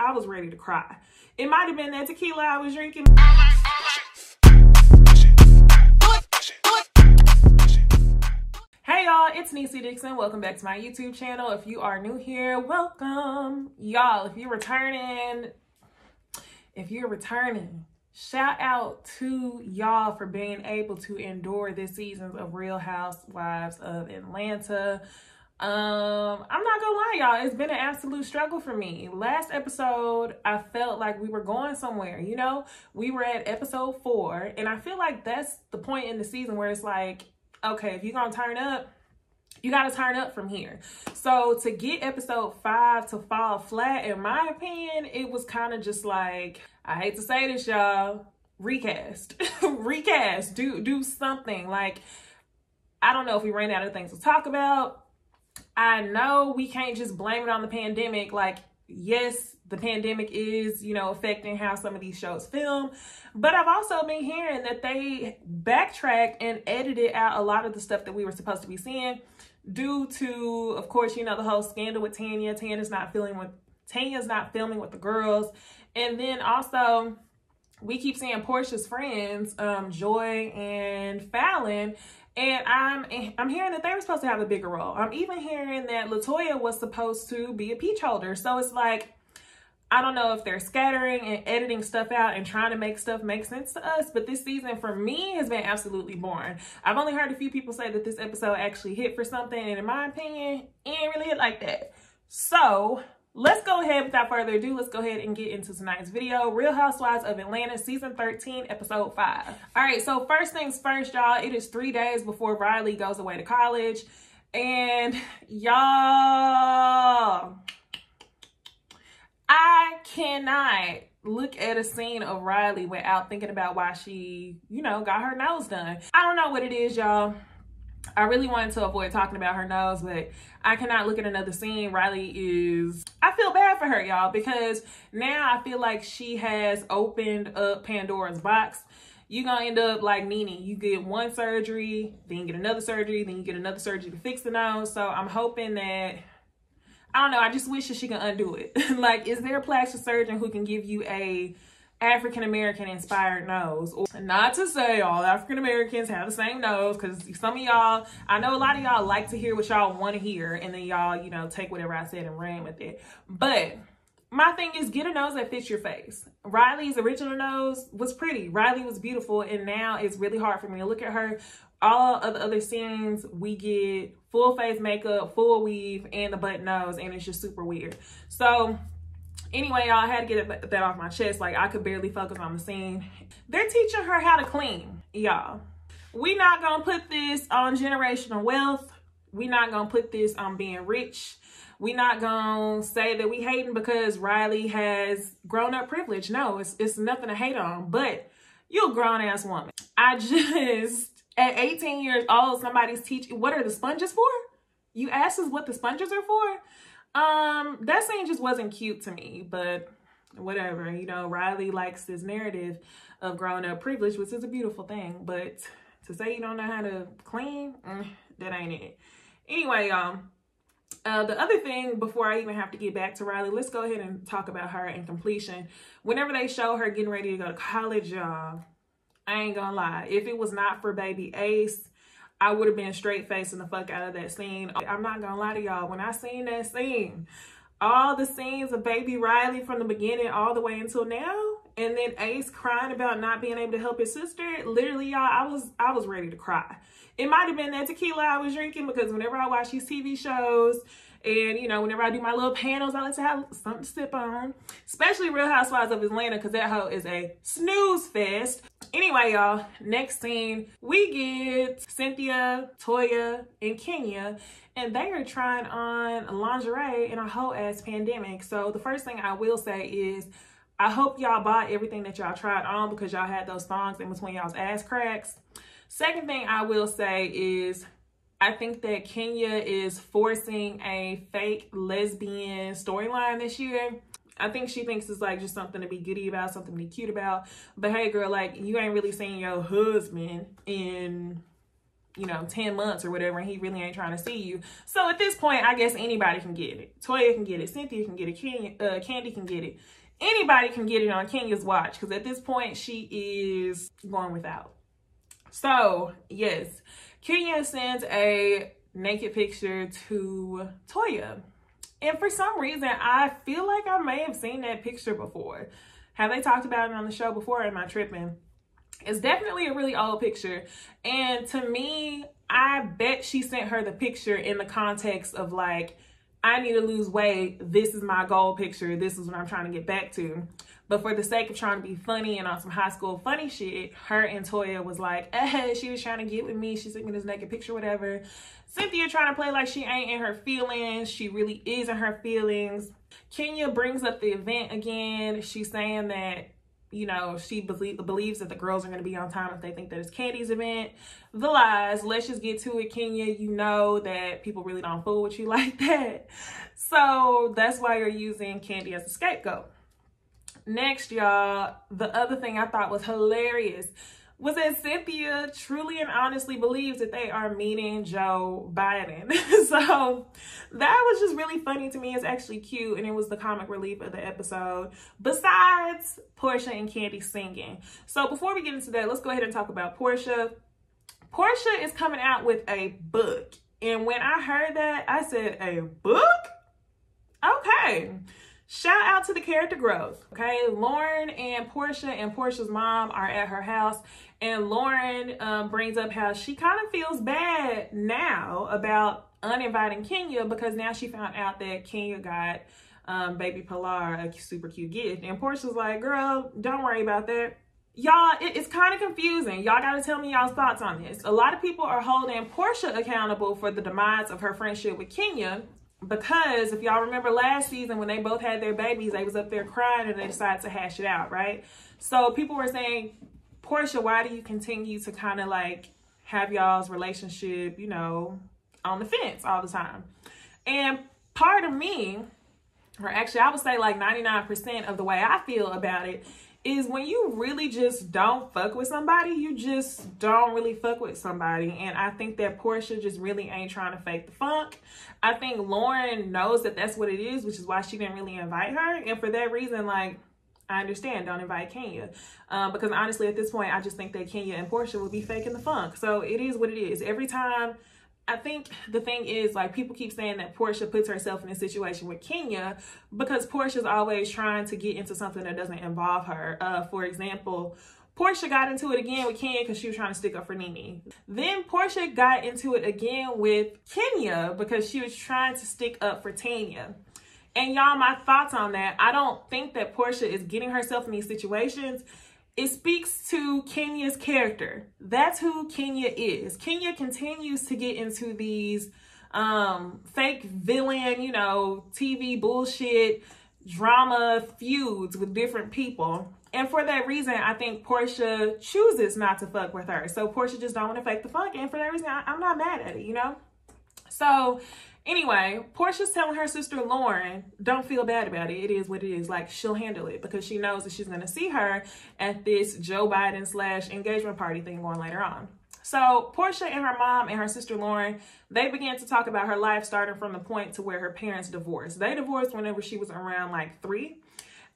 I was ready to cry. It might have been that tequila I was drinking. Hey y'all, it's NeceyDixon. Welcome back to my YouTube channel. If you are new here, welcome. Y'all, if you're returning, shout out to y'all for being able to endure this season of Real Housewives of Atlanta. I'm not gonna lie, y'all, it's been an absolute struggle for me. Last episode, I felt like we were going somewhere, you know? We were at episode 4, and I feel like that's the point in the season where it's like, okay, if you're gonna turn up, you gotta turn up from here. So to get episode 5 to fall flat, in my opinion, it was kind of just like, I hate to say this, y'all, recast. Recast, do something. Like, I don't know if we ran out of things to talk about. I know we can't just blame it on the pandemic. Like, yes, the pandemic is, you know, affecting how some of these shows film, but I've also been hearing that they backtracked and edited out a lot of the stuff that we were supposed to be seeing due to, of course, you know, the whole scandal with Tanya. Tanya's not filming with the girls. And then also we keep seeing Porsha's friends, Joy and Fallon, and I'm hearing that they were supposed to have a bigger role. I'm even hearing that LaToya was supposed to be a peach holder. So it's like, I don't know if they're scattering and editing stuff out and trying to make stuff make sense to us, but this season for me has been absolutely boring. I've only heard a few people say that this episode actually hit for something, and in my opinion, it ain't really hit like that. So let's go ahead, without further ado, let's go ahead and get into tonight's video. Real Housewives of Atlanta, season 13, episode 5. All right, so first things first, y'all, it is 3 days before Riley goes away to college. And y'all, I cannot look at a scene of Riley without thinking about why she, you know, got her nose done. I don't know what it is, y'all. I really wanted to avoid talking about her nose, but I cannot look at another scene. Riley is, I feel bad for her, y'all, because now I feel like she has opened up Pandora's box. You're gonna end up like Nene. You get one surgery, then you get another surgery, then you get another surgery to fix the nose. So I'm hoping that, I don't know, I just wish that she can undo it. Like, is there a plastic surgeon who can give you a African-American inspired nose? Or, not to say all African-Americans have the same nose, because some of y'all, I know a lot of y'all like to hear what y'all want to hear, and then y'all, you know, take whatever I said and ran with it. But my thing is, get a nose that fits your face. Riley's original nose was pretty. Riley was beautiful, and now it's really hard for me to look at her. All of the other scenes, we get full face makeup, full weave, and the button nose, and it's just super weird. So anyway, y'all, I had to get that off my chest. Like, I could barely focus on the scene. They're teaching her how to clean, y'all. We not gonna put this on generational wealth. We not gonna put this on being rich. We not gonna say that we hating because Riley has grown-up privilege. No, it's nothing to hate on, but you're a grown-ass woman. I just, at 18 years old, somebody's teaching, what are the sponges for? You asked us what the sponges are for? That scene just wasn't cute to me, but whatever. You know, Riley likes this narrative of growing up privilege, which is a beautiful thing, but to say you don't know how to clean, that ain't it. Anyway, y'all, the other thing, before I even have to get back to Riley, let's go ahead and talk about her in completion. Whenever they show her getting ready to go to college, y'all, I ain't gonna lie, if it was not for baby Ace, I would have been straight facing the fuck out of that scene. I'm not gonna lie to y'all, when I seen that scene, all the scenes of baby Riley from the beginning all the way until now, and then Ace crying about not being able to help his sister, literally, y'all, I was ready to cry. It might have been that tequila I was drinking, because whenever I watch these TV shows, and, you know, whenever I do my little panels, I like to have something to sip on. Especially Real Housewives of Atlanta, because that hoe is a snooze fest. Anyway, y'all, next scene, we get Cynthia, Toya, and Kenya, and they are trying on lingerie in a whole ass pandemic. So the first thing I will say is, I hope y'all bought everything that y'all tried on, because y'all had those thongs in between y'all's ass cracks. Second thing I will say is, I think that Kenya is forcing a fake lesbian storyline this year. I think she thinks it's like just something to be giddy about, something to be cute about. But hey, girl, like, you ain't really seen your husband in you know, 10 months or whatever, and he really ain't trying to see you. So at this point, I guess anybody can get it. Toya can get it. Cynthia can get it. Kandi can get it. Anybody can get it on Kenya's watch, because at this point, she is going without. So, yes, Kenya sends a naked picture to Toya. And for some reason, I feel like I may have seen that picture before. Have they talked about it on the show before? Am I tripping? It's definitely a really old picture. And to me, I bet she sent her the picture in the context of like, I need to lose weight. This is my goal picture. This is what I'm trying to get back to. But for the sake of trying to be funny and on some high school funny shit, her and Toya was like, she was trying to get with me. She sent me this naked picture, whatever. Cynthia trying to play like she ain't in her feelings. She really is in her feelings. Kenya brings up the event again. She's saying that, you know, she believes that the girls are going to be on time if they think that it's Kandi's event. The lies. Let's just get to it, Kenya. You know that people really don't fool with you like that. So that's why you're using Kandi as a scapegoat. Next, y'all, the other thing I thought was hilarious was that Cynthia truly and honestly believes that they are meeting Joe Biden. So that was just really funny to me. It's actually cute, and it was the comic relief of the episode, besides Porsha and Kandi singing. So before we get into that, let's go ahead and talk about Porsha. Porsha is coming out with a book. And when I heard that, I said, a book? Okay. Shout out to the character growth, okay? Lauren and Porsha's mom are at her house, and Lauren brings up how she kind of feels bad now about uninviting Kenya, because now she found out that Kenya got baby Pilar a super cute gift. And Porsha's like, girl, don't worry about that. Y'all, it's kind of confusing. Y'all got to tell me y'all's thoughts on this. A lot of people are holding Porsha accountable for the demise of her friendship with Kenya, because if y'all remember last season when they both had their babies, they was up there crying and they decided to hash it out, right? So people were saying, Porsha, why do you continue to kind of like have y'all's relationship, you know, on the fence all the time? And part of me, or actually I would say like 99% of the way I feel about it, is when you really just don't fuck with somebody, you just don't really fuck with somebody. And I think that Porsha just really ain't trying to fake the funk. I think Lauren knows that that's what it is, which is why she didn't really invite her. And for that reason, like, I understand, don't invite Kenya. Because honestly, at this point, I just think that Kenya and Porsha would be faking the funk. So it is what it is. Every time, I think the thing is, like, people keep saying that Porsha puts herself in a situation with Kenya because Portia's always trying to get into something that doesn't involve her. For example, Porsha got into it again with Kenya because she was trying to stick up for Nene. Then Porsha got into it again with Kenya because she was trying to stick up for Tanya. And y'all, my thoughts on that, I don't think that Porsha is getting herself in these situations. It speaks to Kenya's character. That's who Kenya is. Kenya continues to get into these fake villain, you know, TV bullshit, drama feuds with different people. And for that reason, I think Porsha chooses not to fuck with her. So Porsha just don't want to fake the funk. And for that reason, I'm not mad at it, you know? So anyway, Portia's telling her sister Lauren, don't feel bad about it. It is what it is. Like, she'll handle it because she knows that she's going to see her at this Joe Biden / engagement party thing going later on. So Porsha and her mom and her sister Lauren, they began to talk about her life starting from the point to where her parents divorced. They divorced whenever she was around like 3.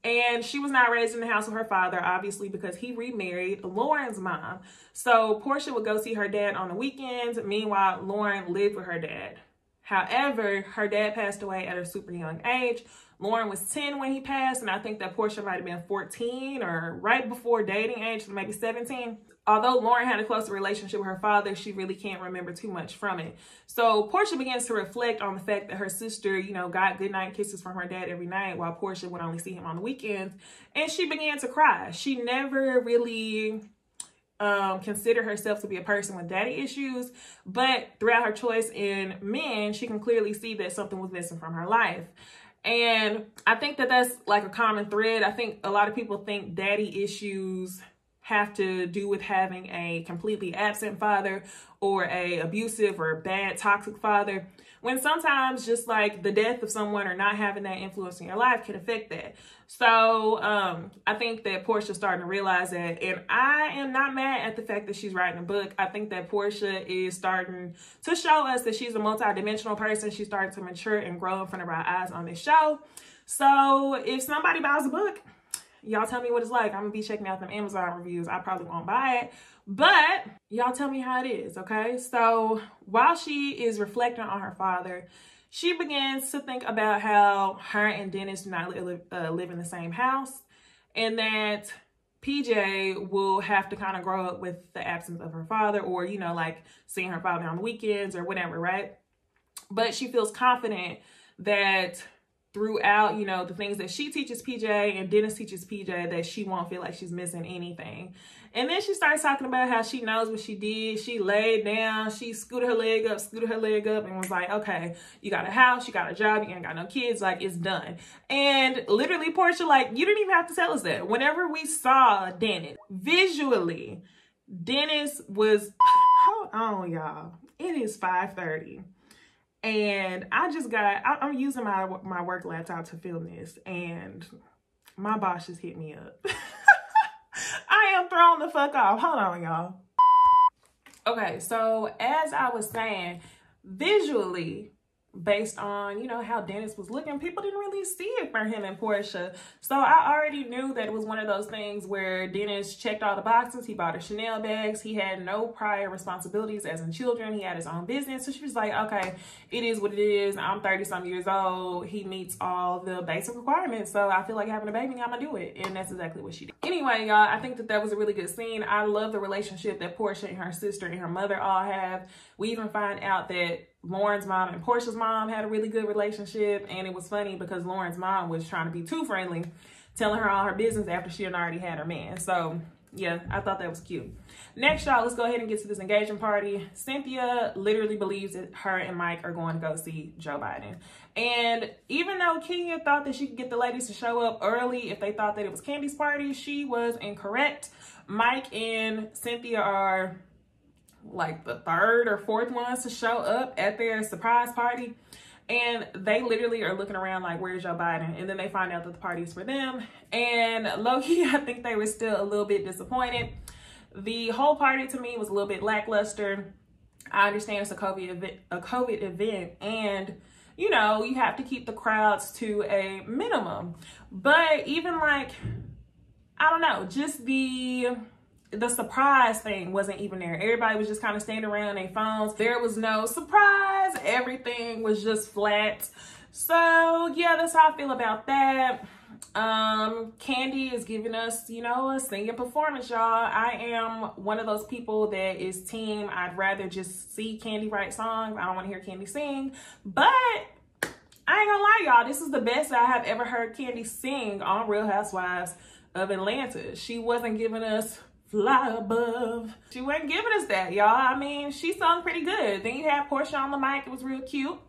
And she was not raised in the house with her father, obviously, because he remarried Lauren's mom. So Porsha would go see her dad on the weekends. Meanwhile, Lauren lived with her dad. However, her dad passed away at a super young age. Lauren was 10 when he passed, and I think that Porsha might have been 14 or right before dating age, so maybe 17. Although Lauren had a closer relationship with her father, she really can't remember too much from it. So Porsha begins to reflect on the fact that her sister, you know, got goodnight kisses from her dad every night while Porsha would only see him on the weekends. And she began to cry. She never really consider herself to be a person with daddy issues, but throughout her choice in men, she can clearly see that something was missing from her life. And I think that that's like a common thread. I think a lot of people think daddy issues have to do with having a completely absent father or a abusive or bad toxic father. when sometimes just like the death of someone or not having that influence in your life can affect that. So I think that Porsha's starting to realize that, and I am not mad at the fact that she's writing a book. I think that Porsha is starting to show us that she's a multi-dimensional person. She's starting to mature and grow in front of our eyes on this show. So if somebody buys a book, y'all tell me what it's like. I'm gonna be checking out them Amazon reviews. I probably won't buy it, but y'all tell me how it is, okay? So while she is reflecting on her father, she begins to think about how her and Dennis do not live in the same house, and that PJ will have to kind of grow up with the absence of her father, or, you know, like seeing her father on the weekends or whatever, right? But she feels confident that throughout, you know, the things that she teaches PJ and Dennis teaches PJ, that she won't feel like she's missing anything. And then she starts talking about how she knows what she did. She laid down, she scooted her leg up and was like, okay, you got a house, you got a job, you ain't got no kids, like, it's done. And literally, Porsha, like, you didn't even have to tell us that. Whenever we saw Dennis, visually, Dennis was, hold on, y'all. It is 5:30. And I'm using my work laptop to film this, and my boss just hit me up. I am thrown the fuck off. Hold on, y'all. Okay, so as I was saying, visually, based on, you know, how Dennis was looking, people didn't really see it for him and Porsha. So I already knew that it was one of those things where Dennis checked all the boxes. He bought her Chanel bags. He had no prior responsibilities as in children. He had his own business. So she was like, okay, it is what it is. I'm 30-some years old. He meets all the basic requirements. So I feel like having a baby, I'm gonna do it. And that's exactly what she did. Anyway, y'all, I think that was a really good scene. I love the relationship that Porsha and her sister and her mother all have. We even find out that Lauren's mom and Porsha's mom had a really good relationship, and it was funny because Lauren's mom was trying to be too friendly, telling her all her business after she had already had her man. So yeah, I thought that was cute. Next, y'all, let's go ahead and get to this engagement party. Cynthia literally believes that her and Mike are going to go see Joe Biden. And even though Kenya thought that she could get the ladies to show up early if they thought that it was Kandi's party, she was incorrect. Mike and Cynthia are like the third or fourth ones to show up at their surprise party, and they literally are looking around like, where's Joe Biden? And then they find out that the party's for them, and low-key, I think they were still a little bit disappointed. The whole party to me was a little bit lackluster. I understand it's a COVID event, and you know, you have to keep the crowds to a minimum, but even like, I don't know, just the surprise thing wasn't even there. Everybody was just kind of standing around their phones. There was no surprise. Everything was just flat. So yeah, that's how I feel about that. Kandi is giving us, you know, a singing performance, y'all. I am one of those people that is team, I'd rather just see Kandi write songs. I don't want to hear Kandi sing, but I ain't gonna lie, y'all, this is the best I have ever heard Kandi sing on Real Housewives of Atlanta. She wasn't giving us Fly Above. She wasn't giving us that, y'all. I mean, she sung pretty good. Then you had Porsha on the mic. It was real cute.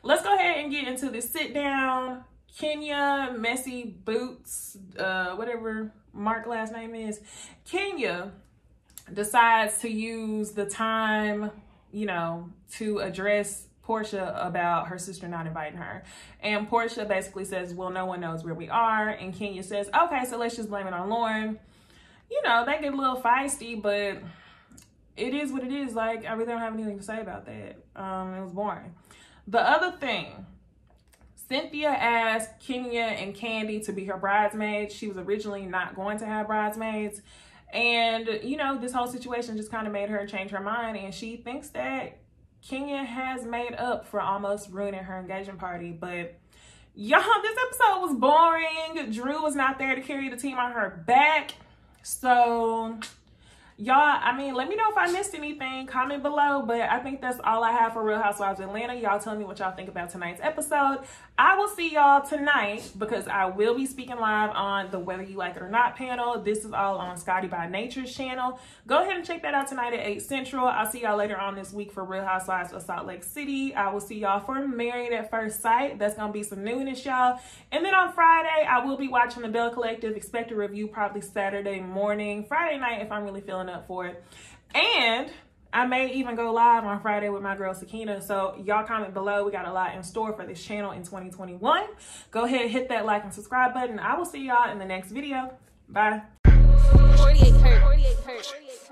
Let's go ahead and get into this sit down. Kenya, Messy Boots, whatever Mark's last name is. Kenya decides to use the time, you know, to address Porsha about her sister not inviting her. And Porsha basically says, well, no one knows where we are. And Kenya says, okay, so let's just blame it on Lauren. You know, they get a little feisty, but it is what it is. Like, I really don't have anything to say about that. It was boring. The other thing, Cynthia asked Kenya and Kandi to be her bridesmaids. She was originally not going to have bridesmaids. And, you know, this whole situation just kind of made her change her mind. And she thinks that Kenya has made up for almost ruining her engagement party. But y'all, this episode was boring. Drew was not there to carry the team on her back. So y'all, I mean, let me know if I missed anything. Comment below. But I think that's all I have for Real Housewives of Atlanta. Y'all tell me what y'all think about tonight's episode. I will see y'all tonight because I will be speaking live on the Whether You Like It or Not panel. This is all on Scotty by Nature's channel. Go ahead and check that out tonight at 8 Central. I'll see y'all later on this week for Real Housewives of Salt Lake City. I will see y'all for Married at First Sight. That's going to be some newness, y'all. And then on Friday, I will be watching The Bell Collective. Expect a review probably Saturday morning. Friday night if I'm really feeling up for it. And I may even go live on Friday with my girl Sakina. So y'all comment below. We got a lot in store for this channel in 2021. Go ahead, hit that like and subscribe button. I will see y'all in the next video. Bye. 48 hurt.